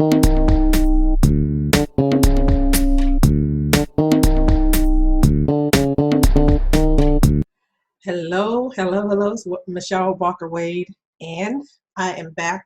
Hello. It's Michelle Walker Wade, and I am back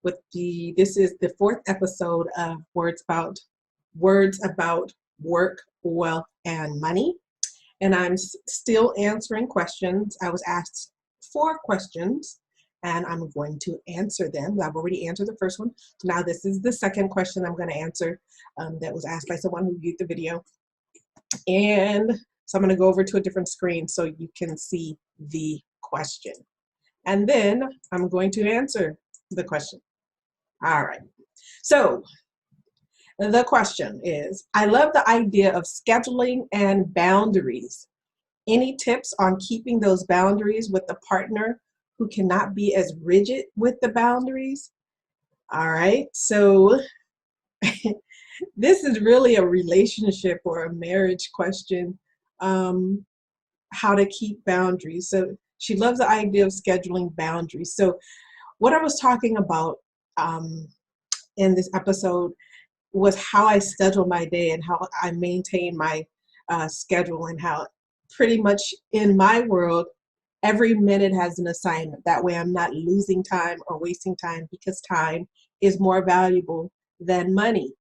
with this is the fourth episode of Words About Work, Wealth, and Money. And I'm still answering questions. I was asked 4 questions, and I'm going to answer them. I've already answered the first one. Now this is the second question I'm going to answer that was asked by someone who viewed the video. And so I'm going to go over to a different screen so you can see the question. And then I'm going to answer the question. All right. So the question is, I love the idea of scheduling and boundaries. Any tips on keeping those boundaries with the partner who cannot be as rigid with the boundaries? All right. So this is really a relationship or a marriage question. How to keep boundaries. So she loves the idea of scheduling boundaries. So what I was talking about in this episode was how I schedule my day and how I maintain my schedule, and how pretty much in my world, every minute has an assignment. That way I'm not losing time or wasting time, because time is more valuable than money.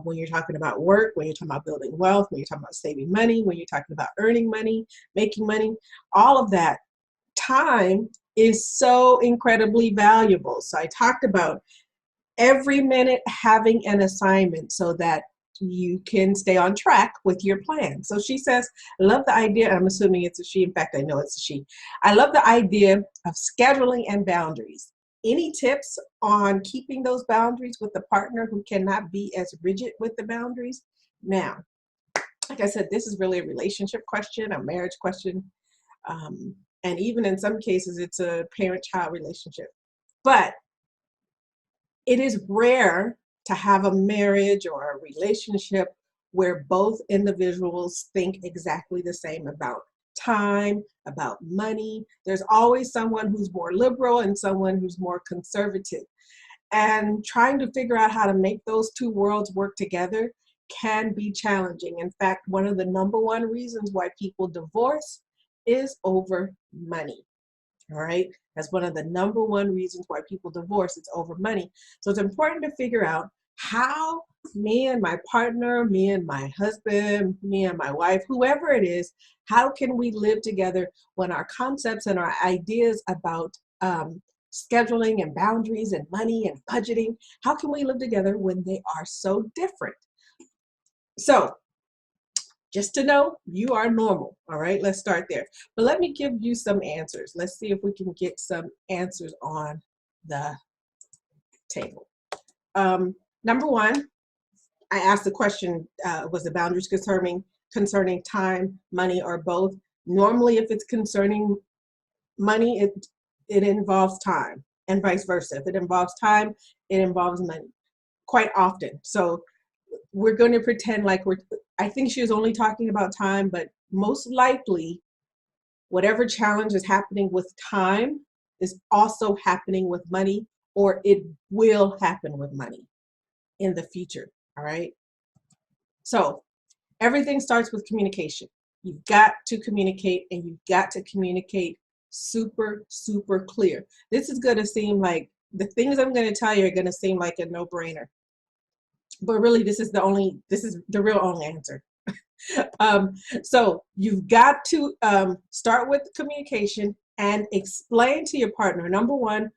When you're talking about work, when you're talking about building wealth, when you're talking about saving money, when you're talking about earning money, making money, all of that, time is so incredibly valuable. So I talked about every minute having an assignment so that you can stay on track with your plan. So she says, I love the idea. I'm assuming it's a she. In fact, I know it's a she. I love the idea of scheduling and boundaries. Any tips on keeping those boundaries with the partner who cannot be as rigid with the boundaries? Now, like I said, this is really a relationship question, a marriage question. And even in some cases, it's a parent-child relationship. But it is rare to have a marriage or a relationship where both individuals think exactly the same about time, about money. There's always someone who's more liberal and someone who's more conservative. And trying to figure out how to make those two worlds work together can be challenging. In fact, one of the number one reasons why people divorce is over money. All right. That's one of the number one reasons why people divorce. It's over money. So it's important to figure out how me and my partner, me and my husband, me and my wife, whoever it is, how can we live together when our concepts and our ideas about scheduling and boundaries and money and budgeting, how can we live together when they are so different? So just to know, you are normal. All right, let's start there. But let me give you some answers. Let's see if we can get some answers on the table. Number one, I asked the question, was the boundaries concerning time, money, or both? Normally, if it's concerning money, it involves time, and vice versa. If it involves time, it involves money, quite often. So we're going to pretend like I think she was only talking about time, but most likely whatever challenge is happening with time is also happening with money, or it will happen with money in the future. All right. So everything starts with communication. You've got to communicate, and you've got to communicate super, super clear. This is going to seem like the things I'm going to tell you are going to seem like a no-brainer. But really, this is the real only answer. So you've got to start with communication and explain to your partner, number one,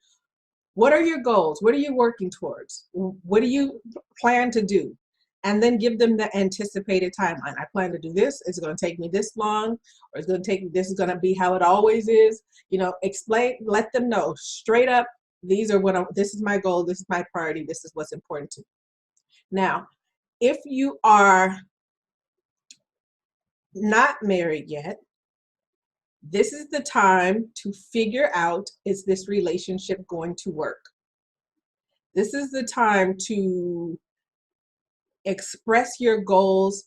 what are your goals? What are you working towards? What do you plan to do? And then give them the anticipated timeline. I plan to do this. It's going to take me this long, or it's going to take me, this is going to be how it always is. Explain, let them know straight up, this is my goal. This is my priority. This is what's important to me. Now, if you are not married yet, this is the time to figure out, is this relationship going to work? This is the time to express your goals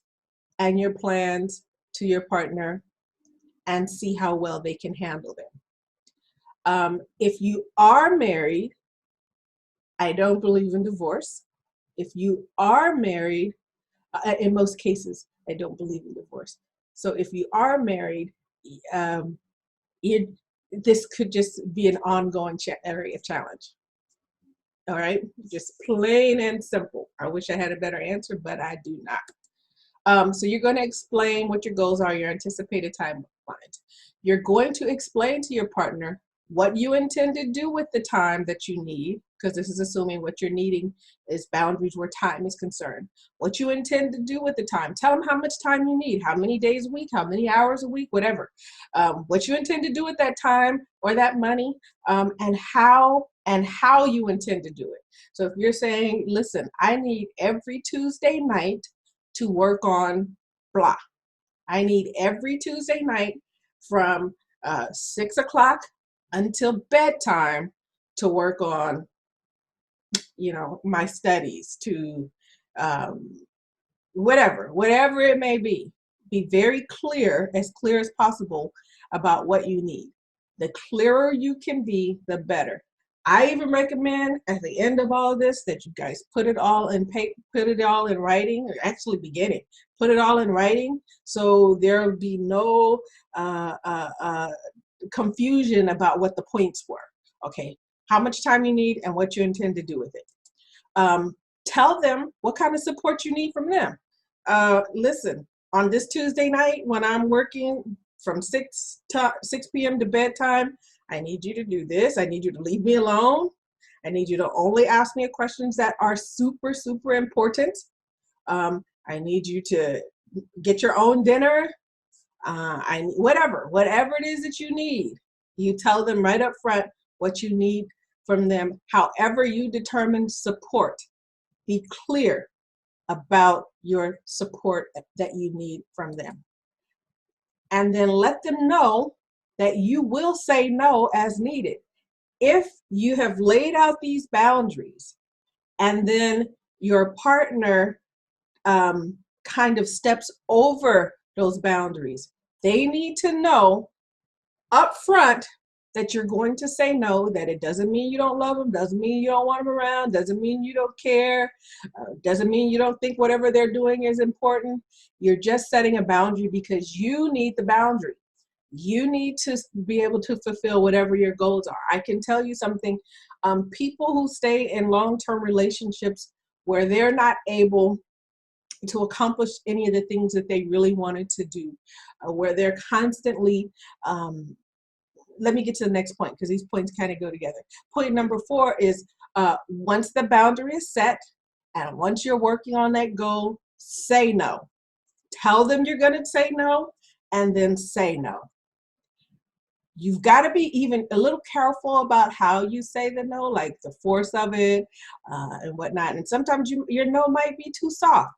and your plans to your partner and see how well they can handle them. If you are married, I don't believe in divorce. If you are married, in most cases, I don't believe in divorce. So if you are married, um, it, this could just be an ongoing area of challenge. All right, just plain and simple. I wish I had a better answer, but I do not. So you're going to explain what your goals are, your anticipated timelines. You're going to explain to your partner what you intend to do with the time that you need, because this is assuming what you're needing is boundaries where time is concerned. What you intend to do with the time. Tell them how much time you need, how many days a week, how many hours a week, whatever. What you intend to do with that time or that money, and how you intend to do it. So if you're saying, listen, I need every Tuesday night to work on blah. I need every Tuesday night from 6 o'clock until bedtime to work on, my studies, to um, whatever it may be. Be very clear as possible about what you need. The clearer you can be, the better. I even recommend at the end of all this that you guys put it all in put it all in writing, or actually beginning, put it all in writing, so there will be no confusion about what the points were. Okay, how much time you need and what you intend to do with it. Tell them what kind of support you need from them. Listen, on this Tuesday night when I'm working from 6 p.m. to bedtime, I need you to do this. I need you to leave me alone. I need you to only ask me questions that are super, super important. I need you to get your own dinner. Whatever it is that you need, you tell them right up front what you need from them. However you determine support, be clear about your support that you need from them. And then let them know that you will say no as needed. If you have laid out these boundaries and then your partner kind of steps over those boundaries, they need to know up front that you're going to say no, that it doesn't mean you don't love them, doesn't mean you don't want them around, doesn't mean you don't care, doesn't mean you don't think whatever they're doing is important. You're just setting a boundary because you need the boundary. You need to be able to fulfill whatever your goals are. I can tell you something, people who stay in long-term relationships where they're not able to accomplish any of the things that they really wanted to do, where they're constantly, let me get to the next point because these points kind of go together. Point number 4 is once the boundary is set and once you're working on that goal, say no. Tell them you're going to say no and then say no. You've got to be even a little careful about how you say the no, like the force of it and whatnot. And sometimes your no might be too soft.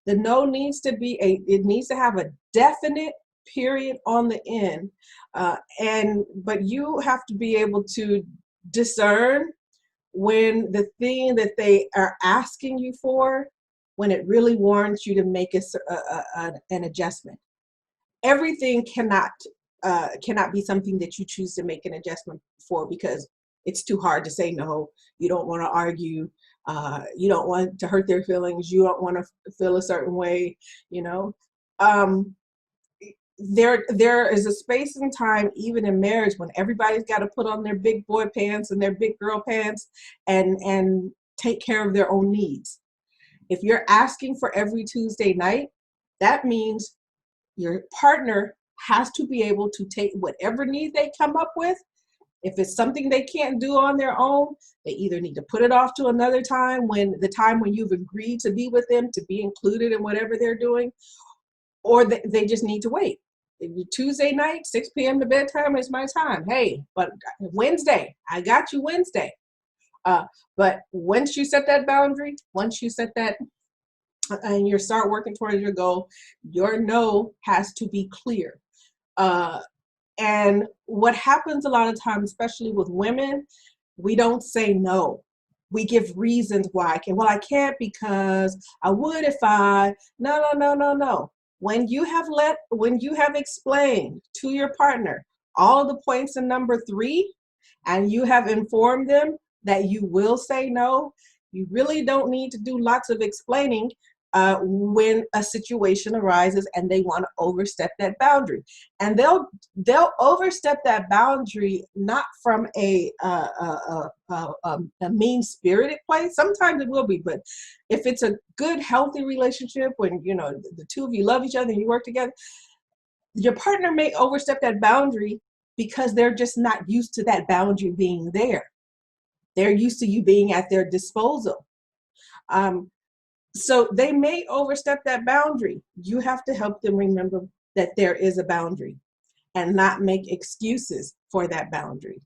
The no needs to be it needs to have a definite period on the end, but you have to be able to discern when the thing that they are asking you for, when it really warrants you to make an adjustment. Everything cannot be something that you choose to make an adjustment for because it's too hard to say no. You don't want to argue. You don't want to hurt their feelings. You don't want to feel a certain way, there is a space and time, even in marriage, when everybody's got to put on their big boy pants and their big girl pants and take care of their own needs. If you're asking for every Tuesday night, that means your partner has to be able to take whatever need they come up with. If it's something they can't do on their own, they either need to put it off to another time, when you've agreed to be with them, to be included in whatever they're doing, or they just need to wait. Tuesday night, 6 p.m. to bedtime is my time. Hey, but Wednesday, I got you Wednesday. But once you set that boundary, once you set that and you start working towards your goal, your no has to be clear. And what happens a lot of times, especially with women, we don't say no. We give reasons why. I can't because I would if I, no. When you have explained to your partner all the points in number 3, and you have informed them that you will say no. You really don't need to do lots of explaining when a situation arises and they want to overstep that boundary. And they'll overstep that boundary not from a mean-spirited place. Sometimes it will be, but if it's a good, healthy relationship, when the two of you love each other and you work together, your partner may overstep that boundary because they're just not used to that boundary being there. They're used to you being at their disposal. So they may overstep that boundary. You have to help them remember that there is a boundary and not make excuses for that boundary.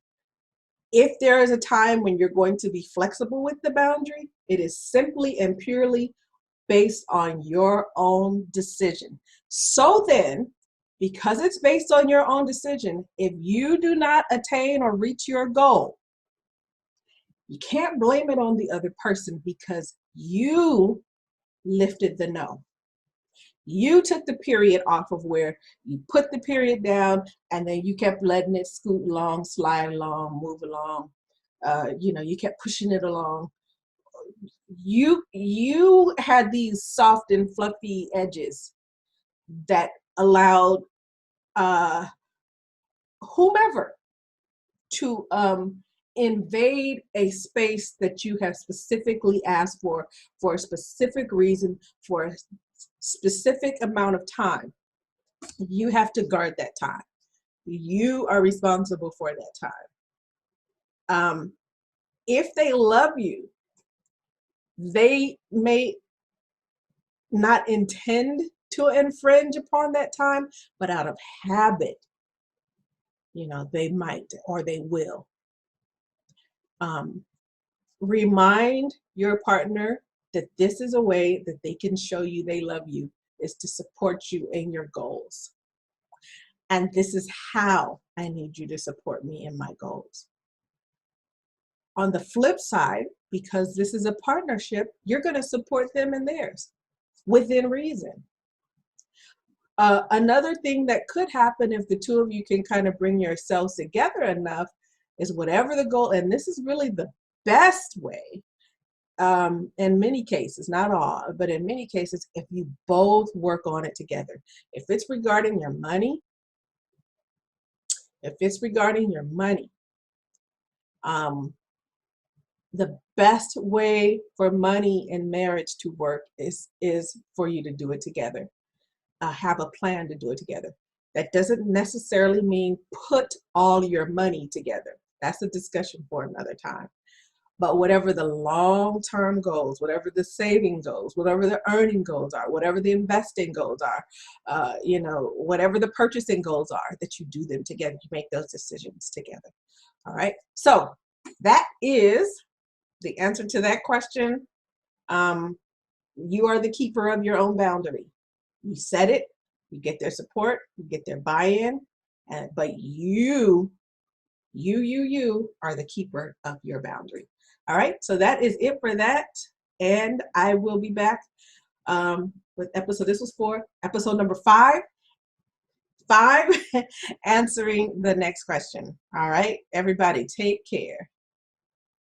If there is a time when you're going to be flexible with the boundary, it is simply and purely based on your own decision. So then, because it's based on your own decision, if you do not attain or reach your goal, you can't blame it on the other person because you lifted the no. You took the period off of where you put the period down and then you kept letting it scoot along, slide along, move along. You kept pushing it along. You had these soft and fluffy edges that allowed whomever to invade a space that you have specifically asked for a specific reason, for a specific amount of time. You have to guard that time. You are responsible for that time. If they love you, they may not intend to infringe upon that time, but out of habit, they might or they will. Remind your partner that this is a way that they can show you they love you, is to support you in your goals. And this is how I need you to support me in my goals. On the flip side, because this is a partnership, you're going to support them in theirs within reason. Another thing that could happen if the two of you can kind of bring yourselves together enough is whatever the goal, and this is really the best way in many cases, not all, but in many cases, if you both work on it together. If it's regarding your money, the best way for money and marriage to work is for you to do it together. Have a plan to do it together. That doesn't necessarily mean put all your money together. That's a discussion for another time. But whatever the long-term goals, whatever the saving goals, whatever the earning goals are, whatever the investing goals are, whatever the purchasing goals are, that you do them together. You make those decisions together. All right. So that is the answer to that question. You are the keeper of your own boundary. You set it, you get their support, you get their buy-in, but you are the keeper of your boundary. All right, so that is it for that. And I will be back with this was for episode number 5, answering the next question. All right, everybody, take care.